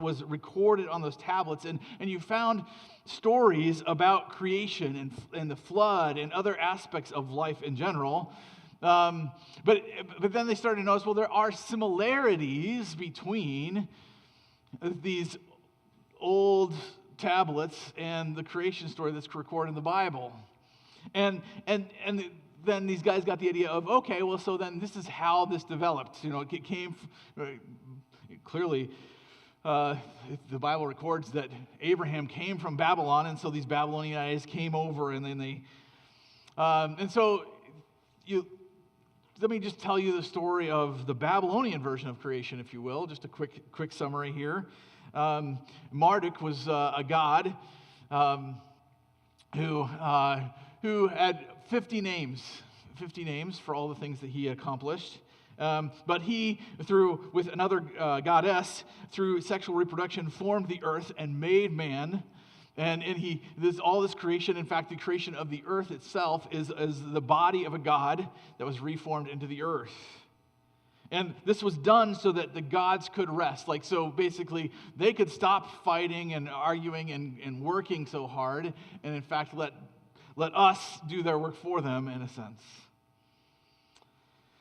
was recorded on those tablets, and you found stories about creation and the flood and other aspects of life in general. But then they started to notice, well, there are similarities between these old tablets and the creation story that's recorded in the Bible. And then these guys got the idea of, okay, well, so then this is how this developed. It came clearly. The Bible records that Abraham came from Babylon, and so these Babylonian guys came over, and then they, and so let me just tell you the story of the Babylonian version of creation, if you will. Just a quick summary here. Marduk was a god who had 50 names for all the things that he accomplished. But he, with another goddess, through sexual reproduction, formed the earth and made man. And all this creation, in fact, the creation of the earth itself is the body of a god that was reformed into the earth. And this was done so that the gods could rest. So basically, they could stop fighting and arguing and working so hard, and in fact, let us do their work for them, in a sense.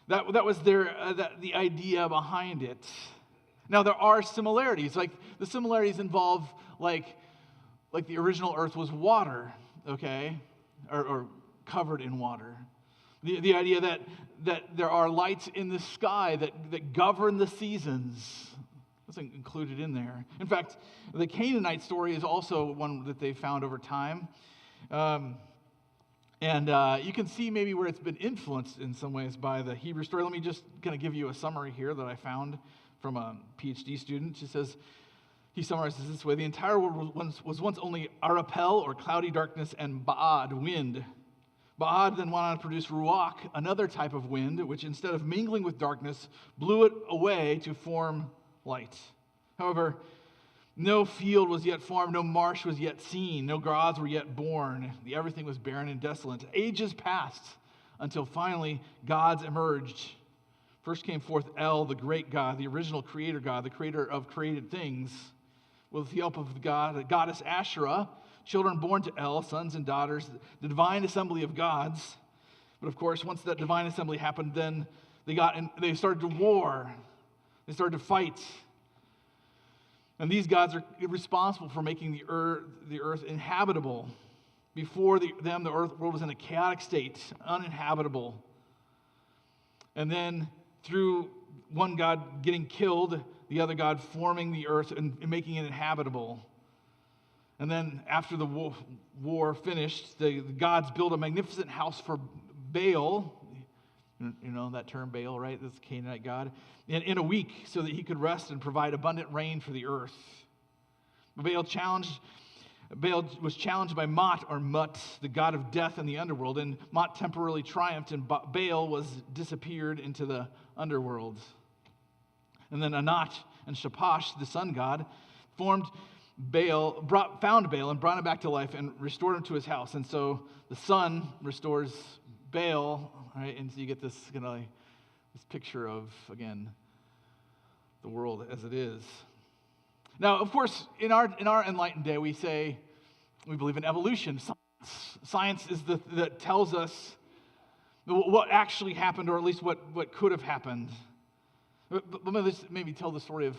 That was the idea behind it. Now, there are similarities. The similarities involve, the original earth was water, okay? Or covered in water. The idea that there are lights in the sky that govern the seasons. That's included in there. In fact, the Canaanite story is also one that they found over time. And you can see maybe where it's been influenced in some ways by the Hebrew story. Let me just kind of give you a summary here that I found from a PhD student. He summarizes this way: the entire world was once only arapel, or cloudy darkness, and ba'ad, wind. Ba'ad then went on to produce ruach, another type of wind, which instead of mingling with darkness, blew it away to form light. However, no field was yet formed, no marsh was yet seen, no gods were yet born. Everything was barren and desolate. Ages passed until finally gods emerged. First came forth El, the great God, the original creator God, the creator of created things, with the help of the goddess Asherah, children born to El, sons and daughters, the divine assembly of gods. But of course, once that divine assembly happened, then they started to war. They started to fight. And these gods are responsible for making the earth inhabitable. Before them, the world was in a chaotic state, uninhabitable. And then through one god getting killed, the other god forming the earth and making it inhabitable. And then after the war finished, the gods built a magnificent house for Baal. You know that term, Baal, right? That's the Canaanite god. In a week, so that he could rest and provide abundant rain for the earth. Baal was challenged by Mot, or Mut, the god of death in the underworld. And Mot temporarily triumphed, and Baal disappeared into the underworld. And then Anat and Shaphash, the sun god, found Baal and brought him back to life and restored him to his house. And so the sun restores Baal, right? And so you get this this picture of, again, the world as it is. Now, of course, in our enlightened day, we believe in evolution. Science is that tells us what actually happened, or at least what could have happened. But let me maybe tell the story of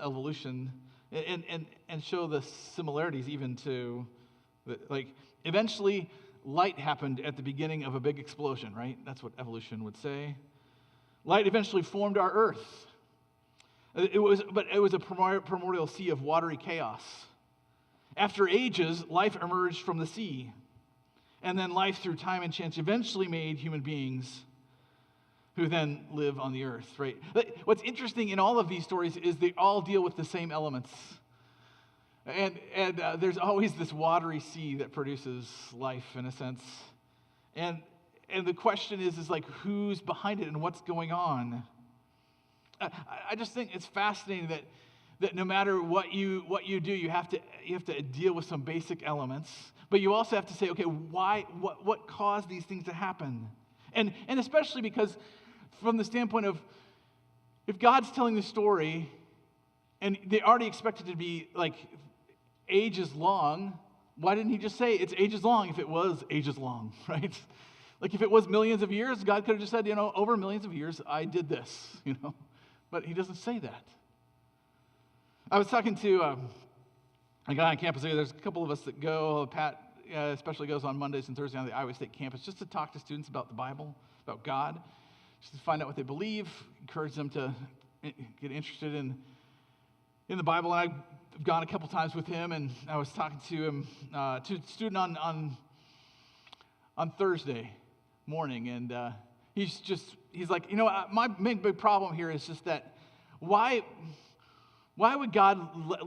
evolution and show the similarities even to, eventually light happened at the beginning of a big explosion, right? That's what evolution would say. Light eventually formed our earth. It was a primordial sea of watery chaos. After ages, life emerged from the sea. And then life, through time and chance, eventually made human beings who then live on the earth, right? What's interesting in all of these stories is they all deal with the same elements. And there's always this watery sea that produces life, in a sense. And the question is who's behind it and what's going on? I just think it's fascinating that no matter what you do, you have to deal with some basic elements, but you also have to say, okay, why? What caused these things to happen? And especially because, from the standpoint of, if God's telling the story, and they already expect it to be like ages long. Why didn't he just say it's ages long if it was ages long, right? Like if it was millions of years, God could have just said, over millions of years, I did this, But he doesn't say that. I was talking to a guy on campus here. There's a couple of us that go. Pat especially goes on Mondays and Thursdays on the Iowa State campus just to talk to students about the Bible, about God, just to find out what they believe, encourage them to get interested in the Bible. And I've gone a couple times with him, and I was talking to him, to a student on Thursday morning, and he's like, my big problem here is just that why would God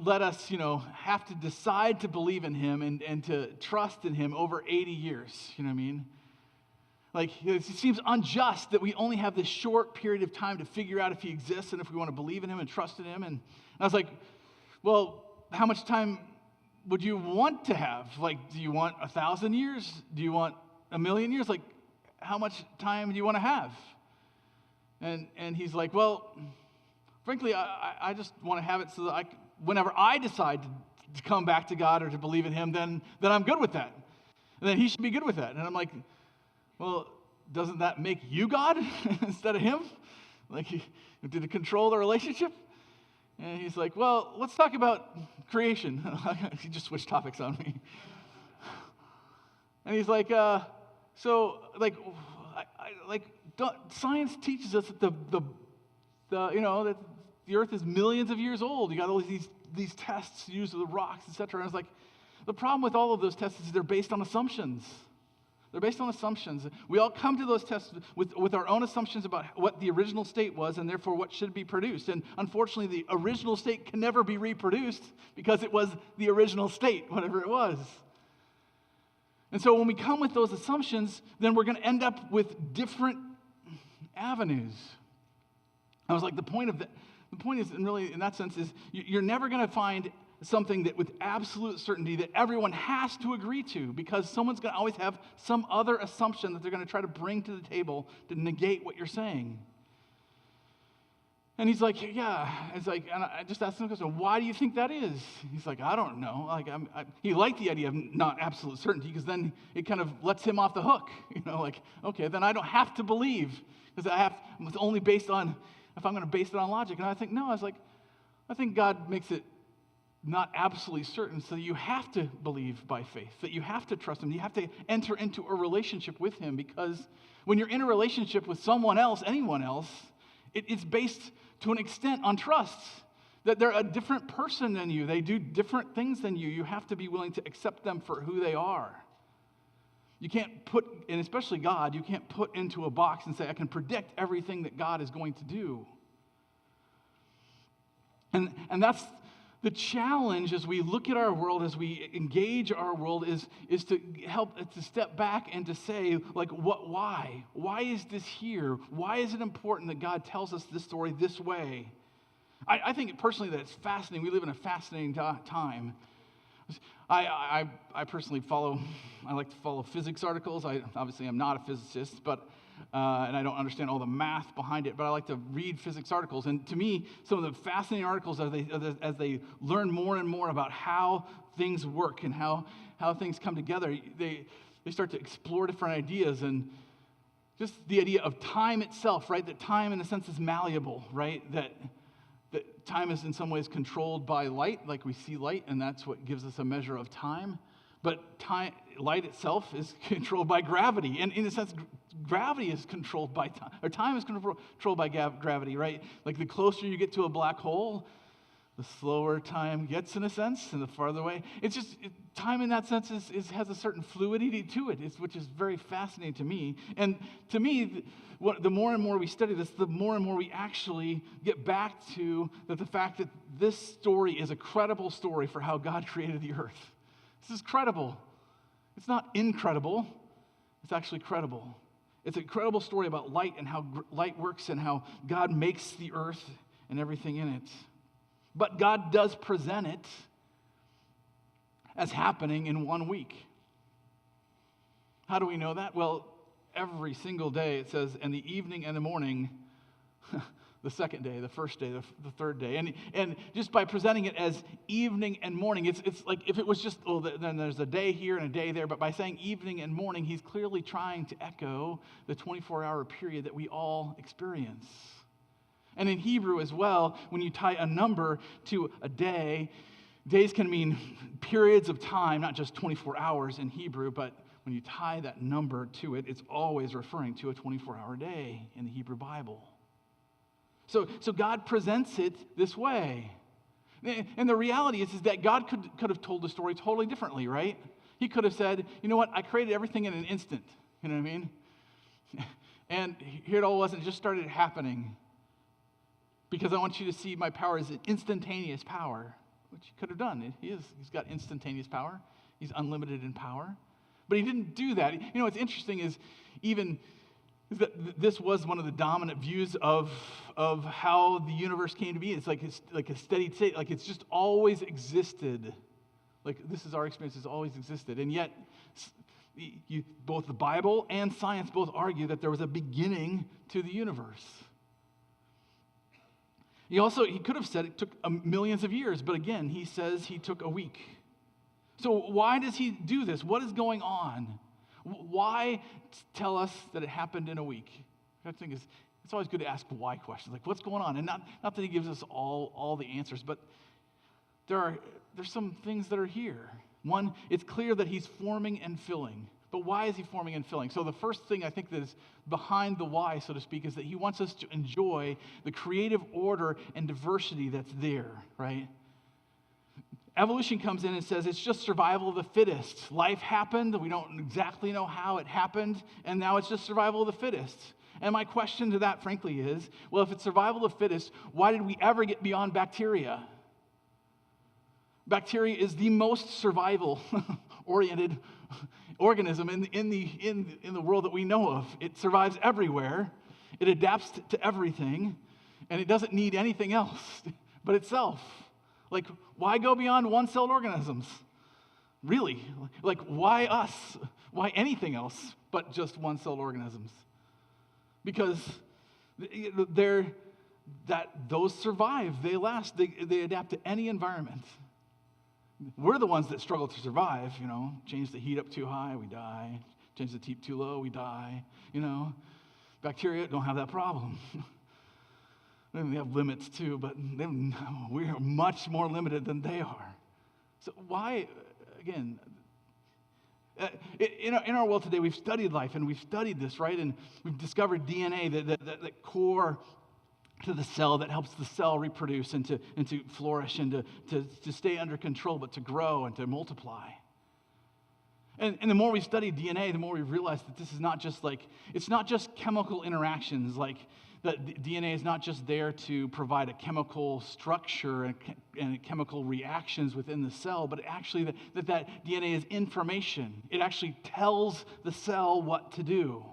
let us, have to decide to believe in him and to trust in him over 80 years? You know what I mean? Like, it seems unjust that we only have this short period of time to figure out if he exists and if we want to believe in him and trust in him. And I was like, well, how much time would you want to have? Like, do you want 1,000 years? Do you want 1,000,000 years? Like, how much time do you want to have? And he's like, well, frankly, I just want to have it so that whenever I decide to come back to God or to believe in him, then I'm good with that. And then he should be good with that. And I'm like, well, doesn't that make you God instead of him? Like, did it control the relationship? And he's like, well, let's talk about creation. He just switched topics on me. And he's like, science teaches us that that the earth is millions of years old. You got all these tests used with the rocks, etc. And I was like, the problem with all of those tests is they're based on assumptions. They're based on assumptions. We all come to those tests with our own assumptions about what the original state was and therefore what should be produced. And unfortunately, the original state can never be reproduced because it was the original state, whatever it was. And so when we come with those assumptions, then we're going to end up with different avenues. I was like, the point is, and really in that sense, is you're never going to find something that with absolute certainty that everyone has to agree to, because someone's going to always have some other assumption that they're going to try to bring to the table to negate what you're saying. And he's like, yeah. It's like, and I just asked him a question, why do you think that is? He's like, I don't know. Like, he liked the idea of not absolute certainty because then it kind of lets him off the hook. Like, okay, then I don't have to believe because it's only based on, if I'm going to base it on logic. And I think, no, I think God makes it not absolutely certain, so you have to believe by faith, that you have to trust him, you have to enter into a relationship with him, because when you're in a relationship with someone else, anyone else, it's based to an extent on trust, that they're a different person than you, they do different things than you have to be willing to accept them for who they are. You can't put, and especially God, you can't put into a box and say, I can predict everything that God is going to do. And that's the challenge as we look at our world, as we engage our world, is to help to step back and to say, like, why? Why is this here? Why is it important that God tells us this story this way? I think personally that it's fascinating. We live in a fascinating time. I personally I like to follow physics articles. Obviously I'm not a physicist, but and I don't understand all the math behind it, but I like to read physics articles. And to me, some of the fascinating articles as they learn more and more about how things work and how things come together, they start to explore different ideas, and just the idea of time itself, right? That time in a sense is malleable, right? That time is in some ways controlled by light, like we see light, and that's what gives us a measure of time. But light itself is controlled by gravity. And in a sense, gravity is controlled by time, or time is controlled by gravity, right? Like the closer you get to a black hole, the slower time gets in a sense, and the farther away. It's just, time in that sense has a certain fluidity to it, which is very fascinating to me. And to me, the more and more we study this, the more and more we actually get back to the fact that this story is a credible story for how God created the earth. This is credible. It's not incredible. It's actually credible. It's a credible story about light and how light works and how God makes the earth and everything in it. But God does present it as happening in 1 week. How do we know that? Well, every single day it says, in the evening and the morning, the second day, the first day, the third day. And just by presenting it as evening and morning, it's like if it was just, then there's a day here and a day there, but by saying evening and morning, he's clearly trying to echo the 24-hour period that we all experience. And in Hebrew as well, when you tie a number to a day, days can mean periods of time, not just 24 hours in Hebrew, but when you tie that number to it, it's always referring to a 24-hour day in the Hebrew Bible. So God presents it this way. And the reality is that God could have told the story totally differently, right? He could have said, you know what, I created everything in an instant. You know what I mean? And here it all was, and it just started happening. Because I want you to see my power as an instantaneous power, which he could have done. He's got instantaneous power. He's unlimited in power. But he didn't do that. You know, what's interesting is that this was one of the dominant views of how the universe came to be. It's like a steady state, like it's just always existed. Like this is our experience, it's always existed. And yet, both the Bible and science both argue that there was a beginning to the universe. He could have said it took millions of years, but again, he says he took a week. So why does he do this? What is going on? Why tell us that it happened in a week? I think it's always good to ask why questions, like what's going on? And not that he gives us all the answers, but there's some things that are here. One, it's clear that he's forming and filling. But why is he forming and filling? So the first thing I think that is behind the why, so to speak, is that he wants us to enjoy the creative order and diversity that's there, right? Evolution comes in and says it's just survival of the fittest. Life happened, we don't exactly know how it happened, and now it's just survival of the fittest. And my question to that, frankly, is, well, if it's survival of the fittest, why did we ever get beyond bacteria? Bacteria is the most survival-oriented organism in the world that we know of. It survives everywhere. It adapts to everything, and it doesn't need anything else but itself. Like, why go beyond one-celled organisms? Really? Like, why us? Why anything else but just one-celled organisms? Because those survive, they last, they adapt to any environment. We're the ones that struggle to survive, change the heat up too high, we die. Change the heat too low, we die, Bacteria don't have that problem. They have limits too, but we are much more limited than they are. So why, again, in our world today, we've studied life and we've studied this, right? And we've discovered DNA, that core to the cell that helps the cell reproduce and to flourish and to stay under control, but to grow and to multiply. And the more we study DNA, the more we realize that this is not just it's not just chemical interactions, like that DNA is not just there to provide a chemical structure and chemical reactions within the cell, but actually that DNA is information. It actually tells the cell what to do.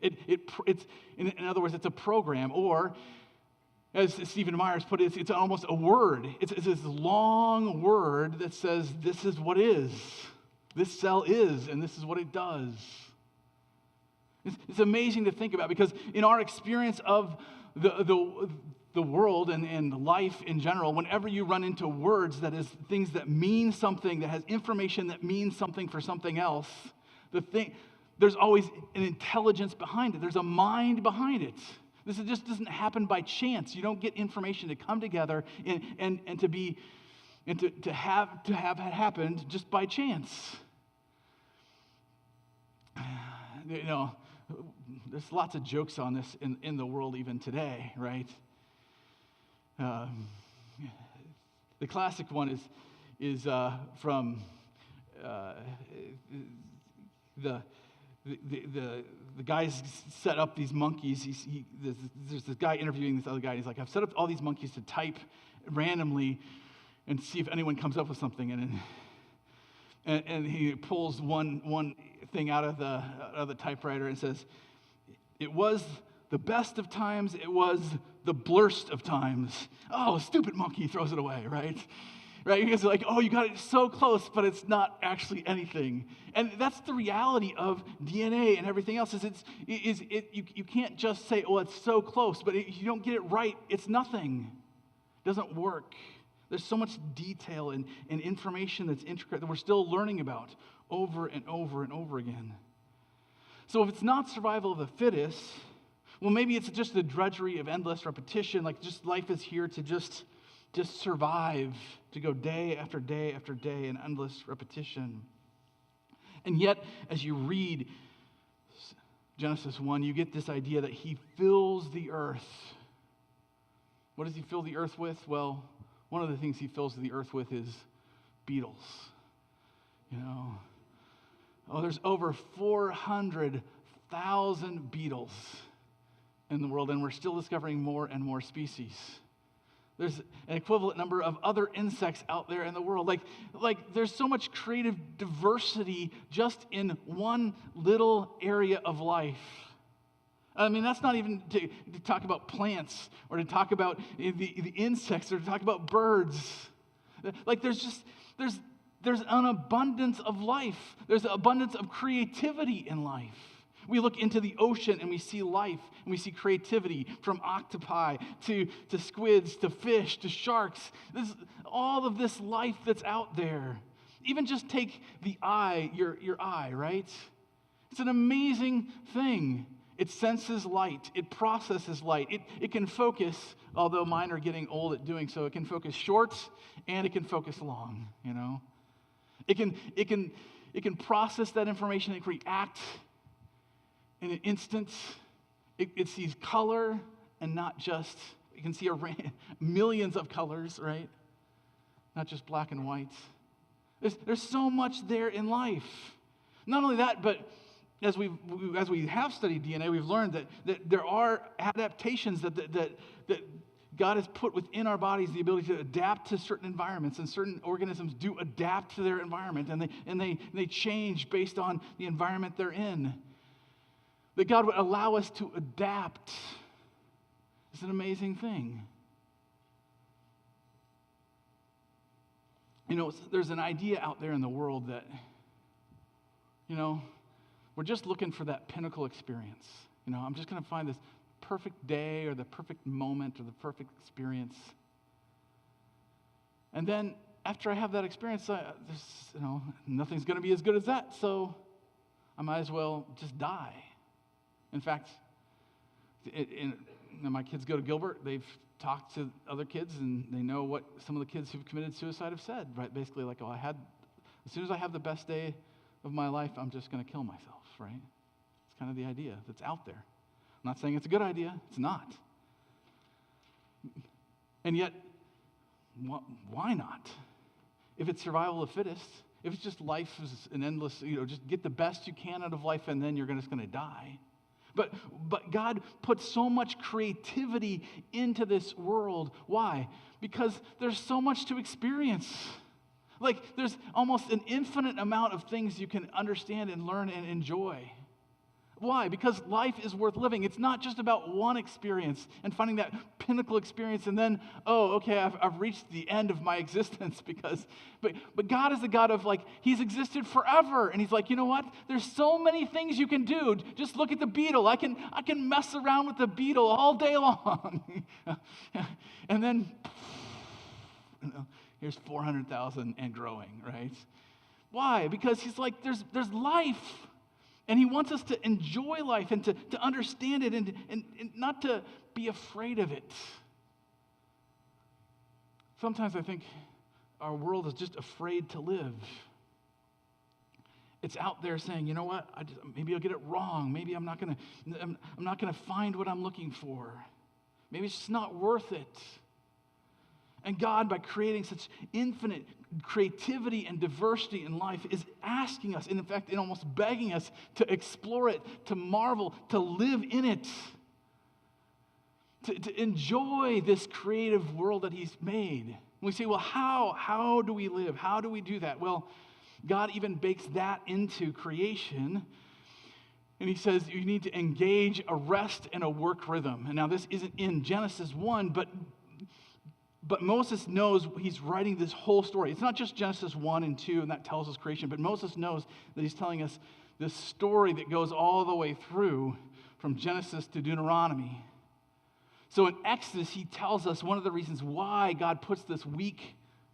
It's in other words, it's a program, or as Stephen Myers put it, it's almost a word. It's this long word that says, this is what is. This cell is, and this is what it does. It's amazing to think about, because in our experience of the world and life in general, whenever you run into words, that is things that mean something, that has information that means something for something else, there's always an intelligence behind it. There's a mind behind it. This just doesn't happen by chance. You don't get information to come together and to have it happen just by chance. There's lots of jokes on this in the world even today, right? The classic one is from the guys set up these monkeys. There's this guy interviewing this other guy. And he's like, I've set up all these monkeys to type randomly and see if anyone comes up with something. And he pulls one thing out of the typewriter and says, it was the best of times, it was the blurst of times. Oh, stupid monkey, throws it away, right? right? Because they're like, oh, you got it so close, but it's not actually anything. And that's the reality of DNA and everything else. You can't just say, oh, it's so close, but if you don't get it right, it's nothing. It doesn't work. There's so much detail and information that's intricate that we're still learning about over and over and over again. So if it's not survival of the fittest, well, maybe it's just the drudgery of endless repetition, like just life is here to just survive, to go day after day after day in endless repetition. And yet, as you read Genesis 1, you get this idea that he fills the earth. What does he fill the earth with? Well, one of the things he fills the earth with is beetles. There's over 400,000 beetles in the world, and we're still discovering more and more species. There's an equivalent number of other insects out there in the world. Like there's so much creative diversity just in one little area of life. I mean, that's not even to talk about plants or to talk about the insects or to talk about birds. Like there's an abundance of life. There's an abundance of creativity in life. We look into the ocean and we see life and we see creativity, from octopi to squids to fish to sharks. All of this life that's out there. Even just take the eye, your eye, right? It's an amazing thing. It senses light. It processes light. It can focus, although mine are getting old at doing so, it can focus short and it can focus long, It can process that information. It can react in an instant. It sees color and not just, you can see millions of colors, right? Not just black and white. There's so much there in life. Not only that, but as we have studied DNA, we've learned that there are adaptations that God has put within our bodies, the ability to adapt to certain environments, and certain organisms do adapt to their environment, and they change based on the environment they're in. That God would allow us to adapt is an amazing thing. There's an idea out there in the world that, we're just looking for that pinnacle experience. I'm just going to find this perfect day or the perfect moment or the perfect experience. And then after I have that experience, nothing's going to be as good as that, so I might as well just die. In fact, my kids go to Gilbert. They've talked to other kids, and they know what some of the kids who've committed suicide have said, right? Basically, like, as soon as I have the best day of my life, I'm just going to kill myself, right? It's kind of the idea that's out there. I'm not saying it's a good idea. It's not. And yet, why not? If it's survival of the fittest, if it's just life is an endless, just get the best you can out of life, and then you're just going to die. But God put so much creativity into this world. Why? Because there's so much to experience. Like, there's almost an infinite amount of things you can understand and learn and enjoy. Why? Because life is worth living. It's not just about one experience and finding that pinnacle experience and then, I've reached the end of my existence but God is the God of, he's existed forever. And he's like, you know what? There's so many things you can do. Just look at the beetle. I can mess around with the beetle all day long. And then, here's 400,000 and growing, right? Why? Because he's like, there's life. And he wants us to enjoy life and to understand it and not to be afraid of it. Sometimes I think our world is just afraid to live. It's out there saying, you know what? Maybe I'll get it wrong. Maybe I'm not gonna find what I'm looking for. Maybe it's just not worth it. And God, by creating such infinite creativity and diversity in life, is asking us, and in fact, almost begging us to explore it, to marvel, to live in it, to enjoy this creative world that he's made. And we say, well, how do we live? How do we do that? Well, God even bakes that into creation. And he says you need to engage a rest and a work rhythm. And now this isn't in Genesis 1, but But Moses knows he's writing this whole story. It's not just Genesis 1 and 2, and that tells us creation, but Moses knows that he's telling us this story that goes all the way through from Genesis to Deuteronomy. So in Exodus, he tells us one of the reasons why God puts this week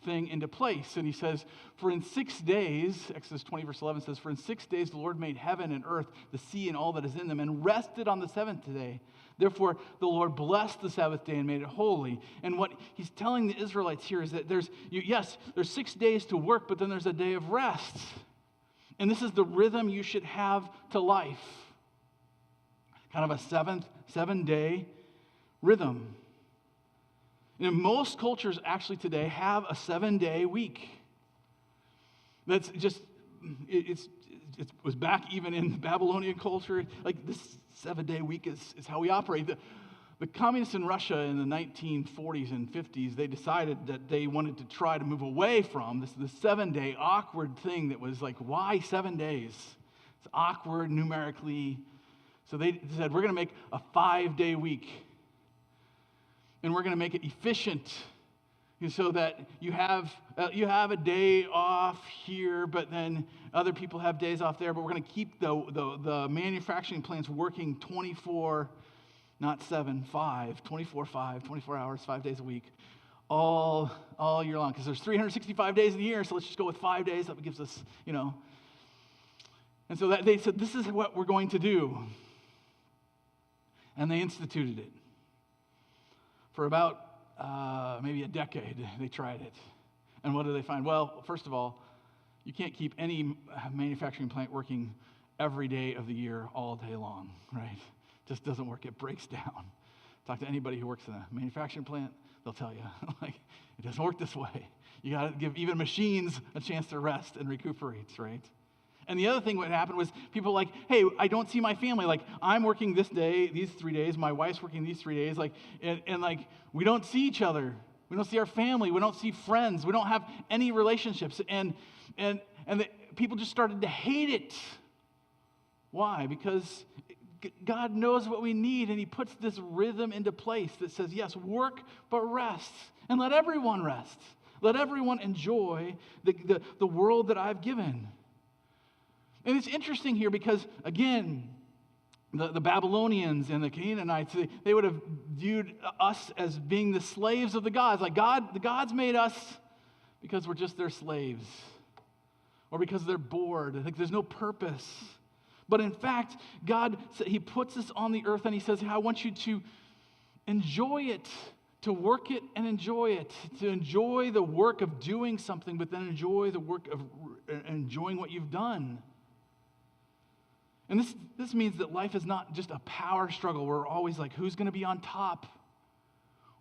thing into place. And he says, for in 6 days, Exodus 20 verse 11 says, for in 6 days the Lord made heaven and earth, the sea and all that is in them, and rested on the seventh day. Therefore, the Lord blessed the Sabbath day and made it holy. And what he's telling the Israelites here is that there's 6 days to work, but then there's a day of rest. And this is the rhythm you should have to life. Kind of a 7-day rhythm. And most cultures actually today have a 7-day week. That's just, it was back even in the Babylonian culture. Like this 7-day week is how we operate. The communists in Russia in the 1940s and 50s, they decided that they wanted to try to move away from this 7-day awkward thing that was like, why 7 days? It's awkward numerically. So they said, we're going to make a 5-day week. And we're going to make it efficient so that you have a day off here, but then other people have days off there. But we're going to keep the manufacturing plants working 24, not 7, 5, 24 hours, 5 days a week, all year long. Because there's 365 days in the year, so let's just go with 5 days. That gives us, And so that they said, this is what we're going to do. And they instituted it. For about maybe a decade, they tried it. And what do they find? Well, first of all, you can't keep any manufacturing plant working every day of the year all day long, right? Just doesn't work. It breaks down. Talk to anybody who works in a manufacturing plant, they'll tell you, like, it doesn't work this way. You got to give even machines a chance to rest and recuperate, right? And the other thing what happened was people like, hey, I don't see my family. Like, I'm working this day, these 3 days. My wife's working these 3 days. Like, and like, we don't see each other. We don't see our family. We don't see friends. We don't have any relationships. And people just started to hate it. Why? Because God knows what we need, and he puts this rhythm into place that says, yes, work, but rest. And let everyone rest. Let everyone enjoy the world that I've given. And it's interesting here because, again, the Babylonians and the Canaanites, they would have viewed us as being the slaves of the gods. Like the gods made us because we're just their slaves. Or because they're bored. Like there's no purpose. But in fact, God, he puts us on the earth and he says, I want you to enjoy it, to work it and enjoy it, to enjoy the work of doing something, but then enjoy the work of enjoying what you've done. And this means that life is not just a power struggle. We're always like, who's going to be on top?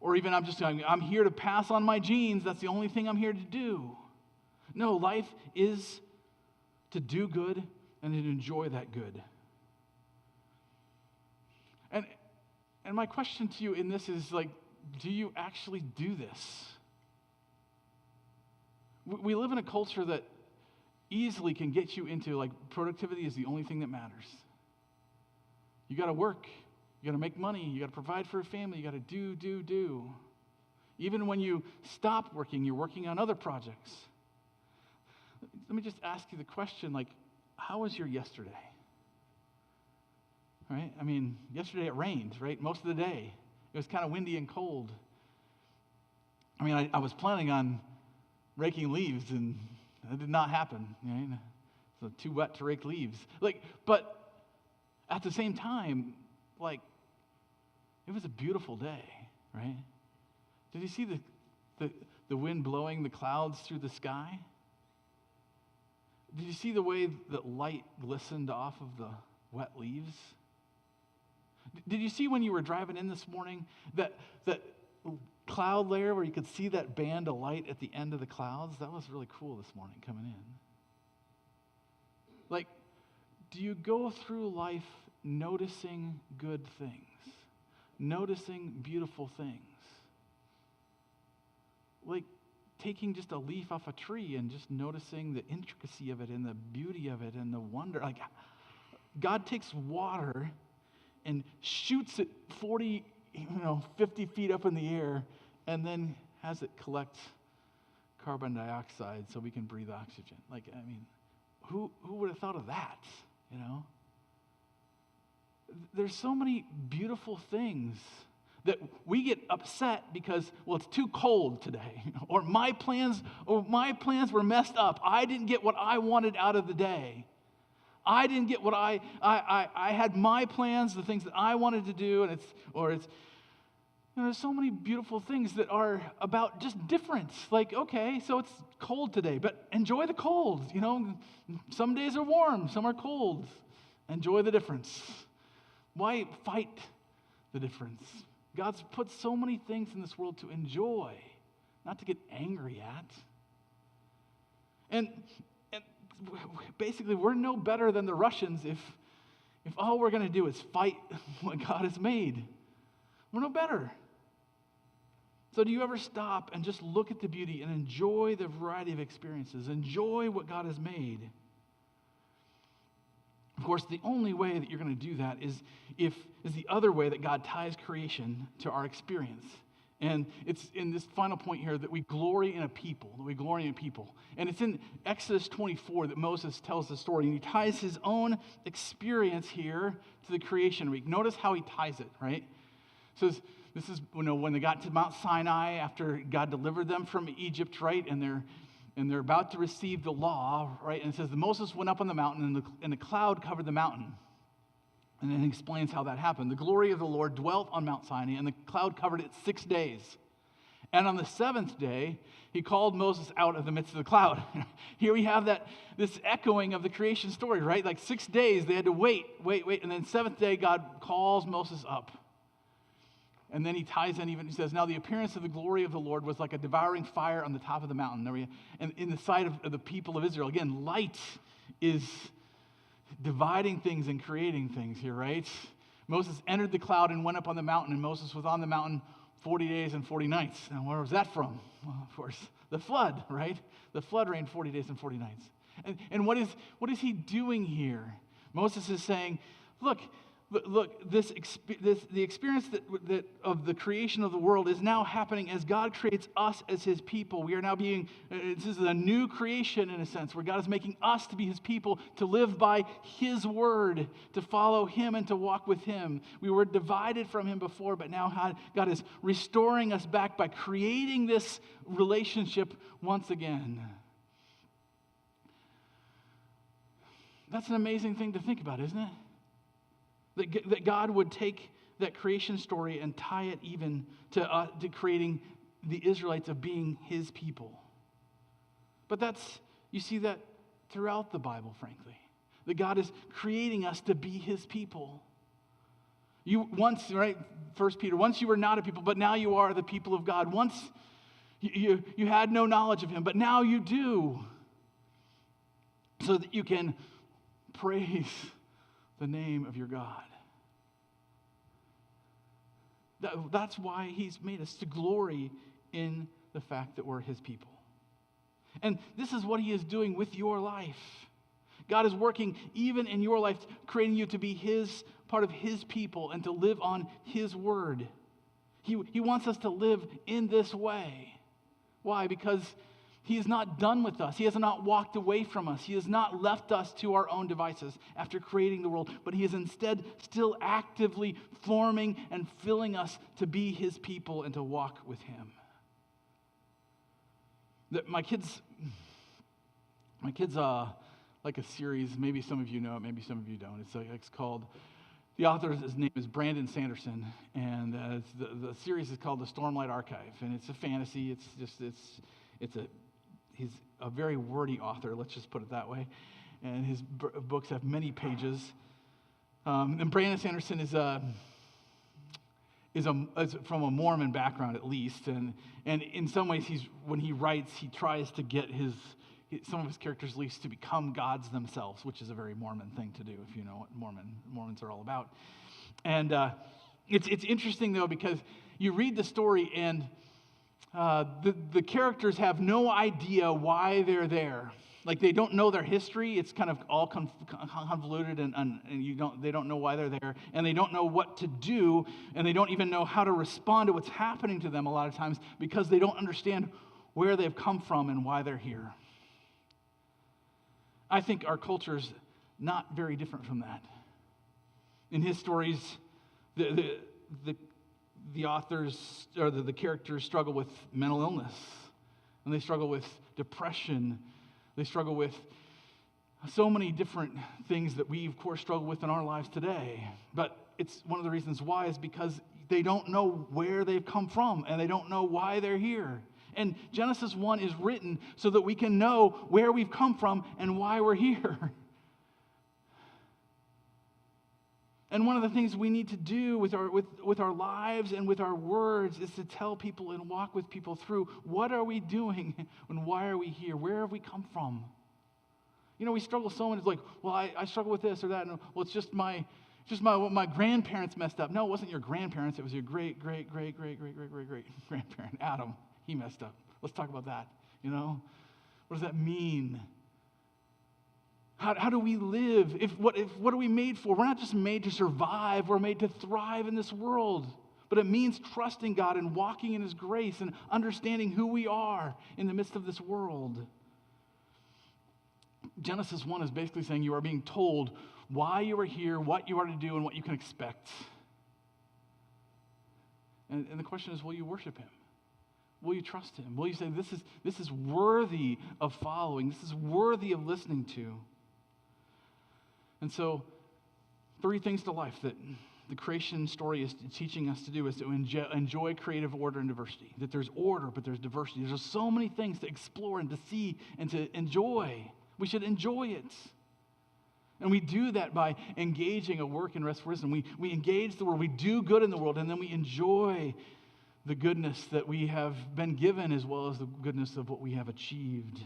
Or even I'm here to pass on my genes. That's the only thing I'm here to do. No, life is to do good and to enjoy that good. And my question to you in this is like, do you actually do this? We live in a culture that easily can get you into like productivity is the only thing that matters. You got to work. You got to make money. You got to provide for a family. You got to do. Even when you stop working, you're working on other projects. Let me just ask you the question, like, how was your yesterday? Right? I mean, yesterday it rained, right? Most of the day. It was kind of windy and cold. I mean, I was planning on raking leaves, and that did not happen. Right? So too wet to rake leaves. But at the same time, it was a beautiful day, right? Did you see the wind blowing the clouds through the sky? Did you see the way that light glistened off of the wet leaves? Did you see when you were driving in this morning that cloud layer where you could see that band of light at the end of the clouds? That was really cool this morning coming in. Do you go through life noticing good things? Noticing beautiful things? Like taking just a leaf off a tree and just noticing the intricacy of it and the beauty of it and the wonder. Like God takes water and shoots it 40, 50 feet up in the air and then has it collect carbon dioxide so we can breathe oxygen. Like, I mean, who would have thought of that, you know? There's so many beautiful things that we get upset because, well, it's too cold today, or my plans were messed up. I didn't get what I wanted out of the day. I didn't get what I had my plans, the things that I wanted to do, and there's so many beautiful things that are about just difference. Like, okay, so it's cold today, but enjoy the cold. You know, some days are warm, some are cold. Enjoy the difference. Why fight the difference? God's put so many things in this world to enjoy, not to get angry at. And basically, we're no better than the Russians if all we're going to do is fight what God has made. We're no better. So do you ever stop and just look at the beauty and enjoy the variety of experiences? Enjoy what God has made. Of course, the only way that you're going to do that is the other way that God ties creation to our experience. And it's in this final point here that we glory in a people. And it's in Exodus 24 that Moses tells the story. And he ties his own experience here to the creation week. Notice how he ties it, right? So this is, when they got to Mount Sinai after God delivered them from Egypt, right? And they're about to receive the law, right? And it says that Moses went up on the mountain and the cloud covered the mountain. And then he explains how that happened. The glory of the Lord dwelt on Mount Sinai, and the cloud covered it 6 days. And on the seventh day, he called Moses out of the midst of the cloud. Here we have this echoing of the creation story, right? Like 6 days, they had to wait. And then seventh day, God calls Moses up. And then he ties in he says, now the appearance of the glory of the Lord was like a devouring fire on the top of the mountain. And in the sight of the people of Israel, again, light is dividing things and creating things here, right? Moses entered the cloud and went up on the mountain, and Moses was on the mountain 40 days and 40 nights. And where was that from? Well, of course, the flood, right? The flood reigned 40 days and 40 nights. And what is he doing here? Moses is saying, look, the experience that of the creation of the world is now happening as God creates us as his people. We are now this is a new creation in a sense, where God is making us to be his people, to live by his word, to follow him and to walk with him. We were divided from him before, but now God is restoring us back by creating this relationship once again. That's an amazing thing to think about, isn't it? That God would take that creation story and tie it even to creating the Israelites of being his people. But you see that throughout the Bible, frankly. That God is creating us to be his people. Right, 1 Peter, once you were not a people, but now you are the people of God. Once you had no knowledge of him, but now you do. So that you can praise the name of your God. That's why he's made us to glory in the fact that we're his people. And this is what he is doing with your life. God is working even in your life, creating you to be part of his people and to live on his word. He wants us to live in this way. Why? Because he is not done with us. He has not walked away from us. He has not left us to our own devices after creating the world, but he is instead still actively forming and filling us to be his people and to walk with him. My kids like a series. Maybe some of you know it, maybe some of you don't. It's called, the author's name is Brandon Sanderson, and the series is called The Stormlight Archive, and it's a fantasy. He's a very wordy author, let's just put it that way. And his books have many pages. And Brandon Sanderson is from a Mormon background, at least. And in some ways, when he writes, he tries to get some of his characters at least to become gods themselves, which is a very Mormon thing to do, if you know what Mormons are all about. And it's interesting, though, because you read the story and the characters have no idea why they're there. Like they don't know their history. It's kind of all convoluted, and they don't know why they're there, and they don't know what to do, and they don't even know how to respond to what's happening to them a lot of times because they don't understand where they've come from and why they're here. I think our culture's not very different from that. In his stories, the authors or the characters struggle with mental illness, and they struggle with depression. They struggle with so many different things that we, of course, struggle with in our lives today. But it's one of the reasons why is because they don't know where they've come from, and they don't know why they're here. And Genesis 1 is written so that we can know where we've come from and why we're here. And one of the things we need to do with our lives and with our words is to tell people and walk with people through what are we doing and why are we here? Where have we come from? You know, we struggle so much. It's like, well, I struggle with this or that. And, well, it's just what my grandparents messed up. No, it wasn't your grandparents. It was your great-great-great-great-great-great-great-grandparent, Adam. He messed up. Let's talk about that. You know, what does that mean? How do we live? What are we made for? We're not just made to survive. We're made to thrive in this world. But it means trusting God and walking in His grace and understanding who we are in the midst of this world. Genesis 1 is basically saying you are being told why you are here, what you are to do, and what you can expect. And the question is, will you worship Him? Will you trust Him? Will you say, this is worthy of following? This is worthy of listening to? And so, 3 things to life that the creation story is teaching us to do is to enjoy creative order and diversity. That there's order, but there's diversity. There's so many things to explore and to see and to enjoy. We should enjoy it. And we do that by engaging a work in restoration. We engage the world. We do good in the world, and then we enjoy the goodness that we have been given as well as the goodness of what we have achieved.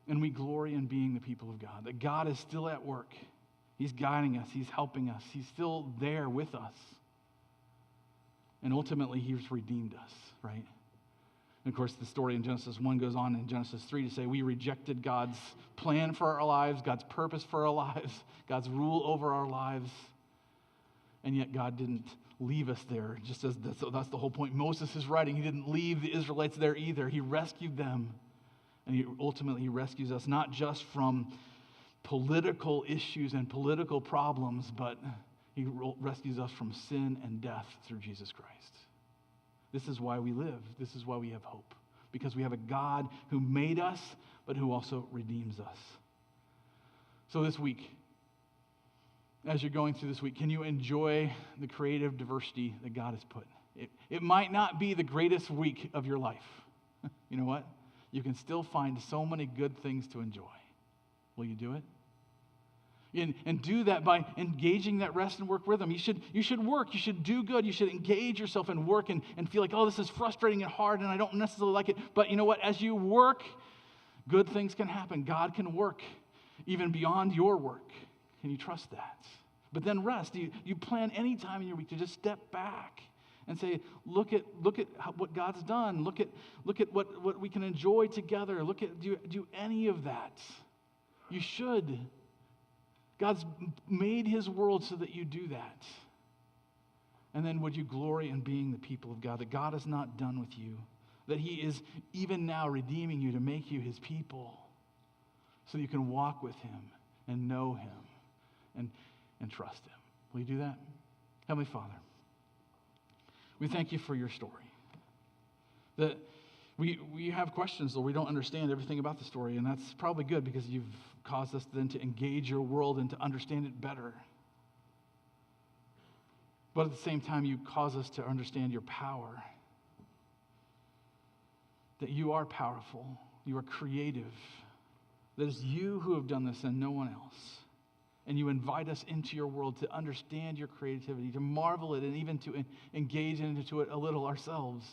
And we glory in being the people of God, that God is still at work. He's guiding us. He's helping us. He's still there with us. And ultimately, He's redeemed us, right? And of course, the story in Genesis 1 goes on in Genesis 3 to say we rejected God's plan for our lives, God's purpose for our lives, God's rule over our lives. And yet God didn't leave us there. Just as that's the whole point. Moses is writing. He didn't leave the Israelites there either. He rescued them. And ultimately, He rescues us not just from political issues and political problems, but He rescues us from sin and death through Jesus Christ. This is why we live. This is why we have hope. Because we have a God who made us, but who also redeems us. So this week, as you're going through this week, can you enjoy the creative diversity that God has put? It might not be the greatest week of your life. You know what? You can still find so many good things to enjoy. Will you do it? And do that by engaging that rest and work rhythm. You should work. You should do good. You should engage yourself and work and feel like, oh, this is frustrating and hard and I don't necessarily like it. But you know what? As you work, good things can happen. God can work even beyond your work. Can you trust that? But then rest. You plan any time in your week to just step back and say, look at what God's done. Look at what we can enjoy together. Do any of that. You should. God's made His world so that you do that. And then would you glory in being the people of God, that God is not done with you, that He is even now redeeming you to make you His people so that you can walk with Him and know Him and trust Him. Will you do that? Heavenly Father, we thank You for Your story. That we have questions, Lord. We don't understand everything about the story, and that's probably good because You've caused us then to engage Your world and to understand it better. But at the same time, You cause us to understand Your power. That You are powerful. You are creative. That it's You who have done this and no one else. And You invite us into Your world to understand Your creativity, to marvel at it, and even to engage into it a little ourselves.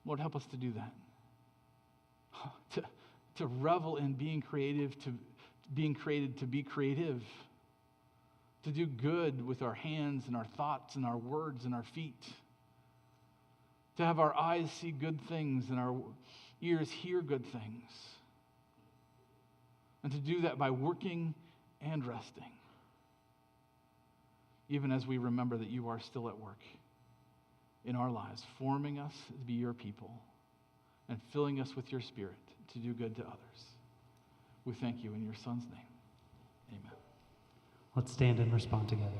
Lord, help us to do that. To revel in being creative, to being created to be creative, to do good with our hands and our thoughts and our words and our feet, to have our eyes see good things and ears hear good things. And to do that by working and resting, even as we remember that you are still at work in our lives, forming us to be your people and filling us with your Spirit to do good to others. We thank you in your Son's name. Amen. Let's stand and respond together.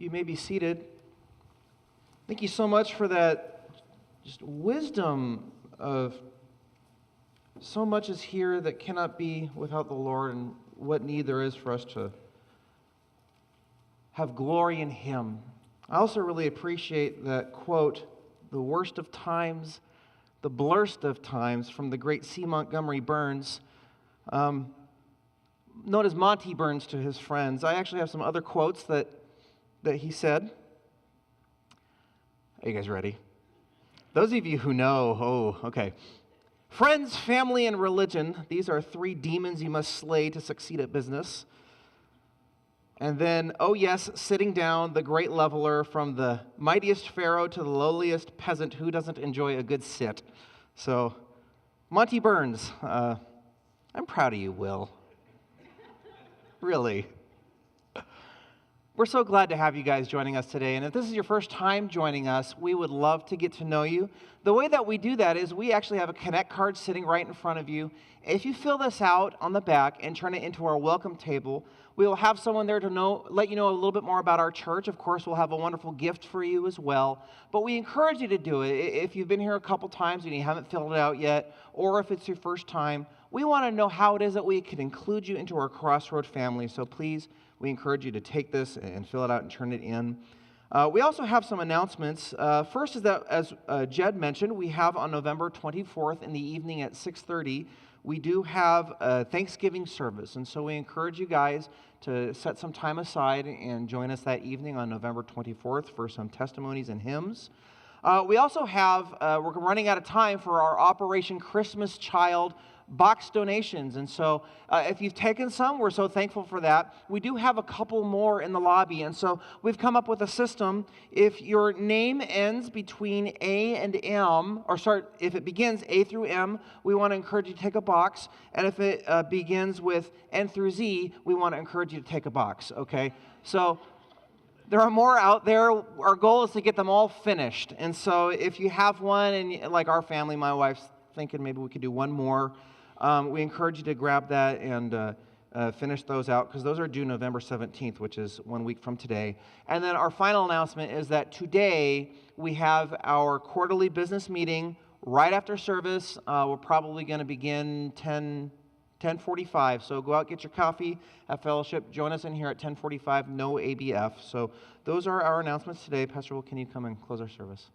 You may be seated. Thank you so much for that just wisdom of so much is here that cannot be without the Lord, and what need there is for us to have glory in Him. I also really appreciate that quote, "The worst of times, the blurst of times," from the great C. Montgomery Burns, known as Monty Burns to his friends. I actually have some other quotes that he said. Are you guys ready? Those of you who know, okay. Friends, family, and religion, these are three demons you must slay to succeed at business. And then, oh yes, sitting down, the great leveler, from the mightiest pharaoh to the lowliest peasant who doesn't enjoy a good sit. So, Monty Burns, I'm proud of you, Will. Really. We're so glad to have you guys joining us today. And if this is your first time joining us, we would love to get to know you. The way that we do that is we actually have a Connect card sitting right in front of you. If you fill this out on the back and turn it into our welcome table, we will have someone there to let you know a little bit more about our church. Of course, we'll have a wonderful gift for you as well. But we encourage you to do it. If you've been here a couple times and you haven't filled it out yet, or if it's your first time, we want to know how it is that we can include you into our CrossRoad family. So please, we encourage you to take this and fill it out and turn it in. We also have some announcements. First is that, as Jed mentioned, we have on November 24th in the evening at 6:30, we do have a Thanksgiving service. And so we encourage you guys to set some time aside and join us that evening on November 24th for some testimonies and hymns. We also have, we're running out of time for our Operation Christmas Child box donations. And so if you've taken some, we're so thankful for that. We do have a couple more in the lobby. And so we've come up with a system. If your name ends between A and M, if it begins A through M, we want to encourage you to take a box. And if it begins with N through Z, we want to encourage you to take a box, okay? So there are more out there. Our goal is to get them all finished. And so if you have one, and like our family, my wife's thinking maybe we could do one more, we encourage you to grab that and finish those out, because those are due November 17th, which is 1 week from today. And then our final announcement is that today we have our quarterly business meeting right after service. We're probably going to begin 10:45. So go out, get your coffee at fellowship. Join us in here at 10:45. No ABF. So those are our announcements today. Pastor Will, can you come and close our service?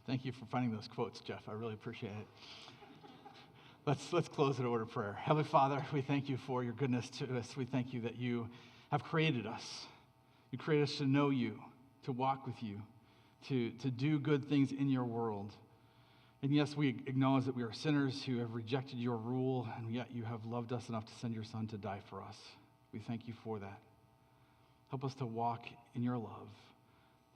Thank you for finding those quotes, Jeff. I really appreciate it. Let's close in order of prayer. Heavenly Father, we thank you for your goodness to us. We thank you that you have created us. You created us to know you, to walk with you, to do good things in your world. And yes, we acknowledge that we are sinners who have rejected your rule, and yet you have loved us enough to send your Son to die for us. We thank you for that. Help us to walk in your love.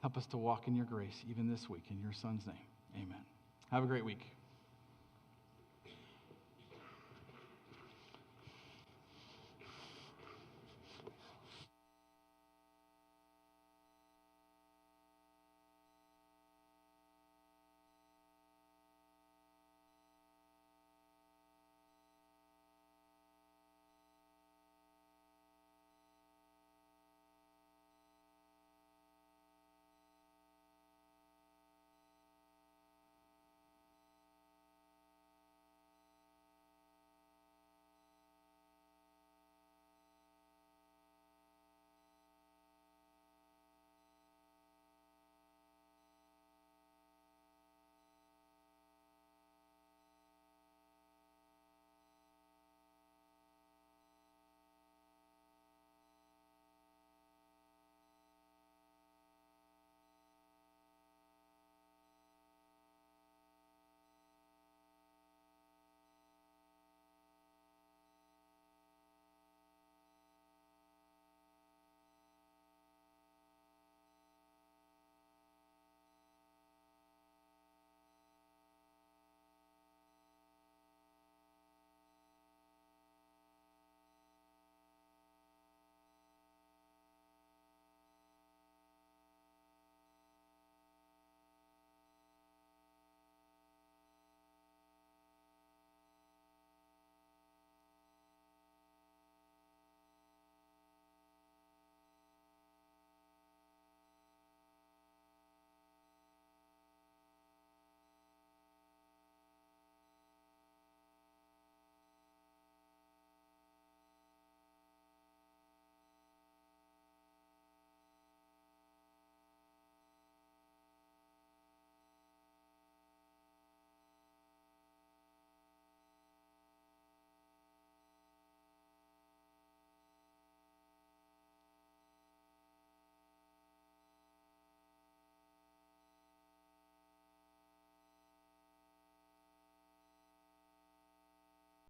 Help us to walk in your grace, even this week. In your Son's name, amen. Have a great week.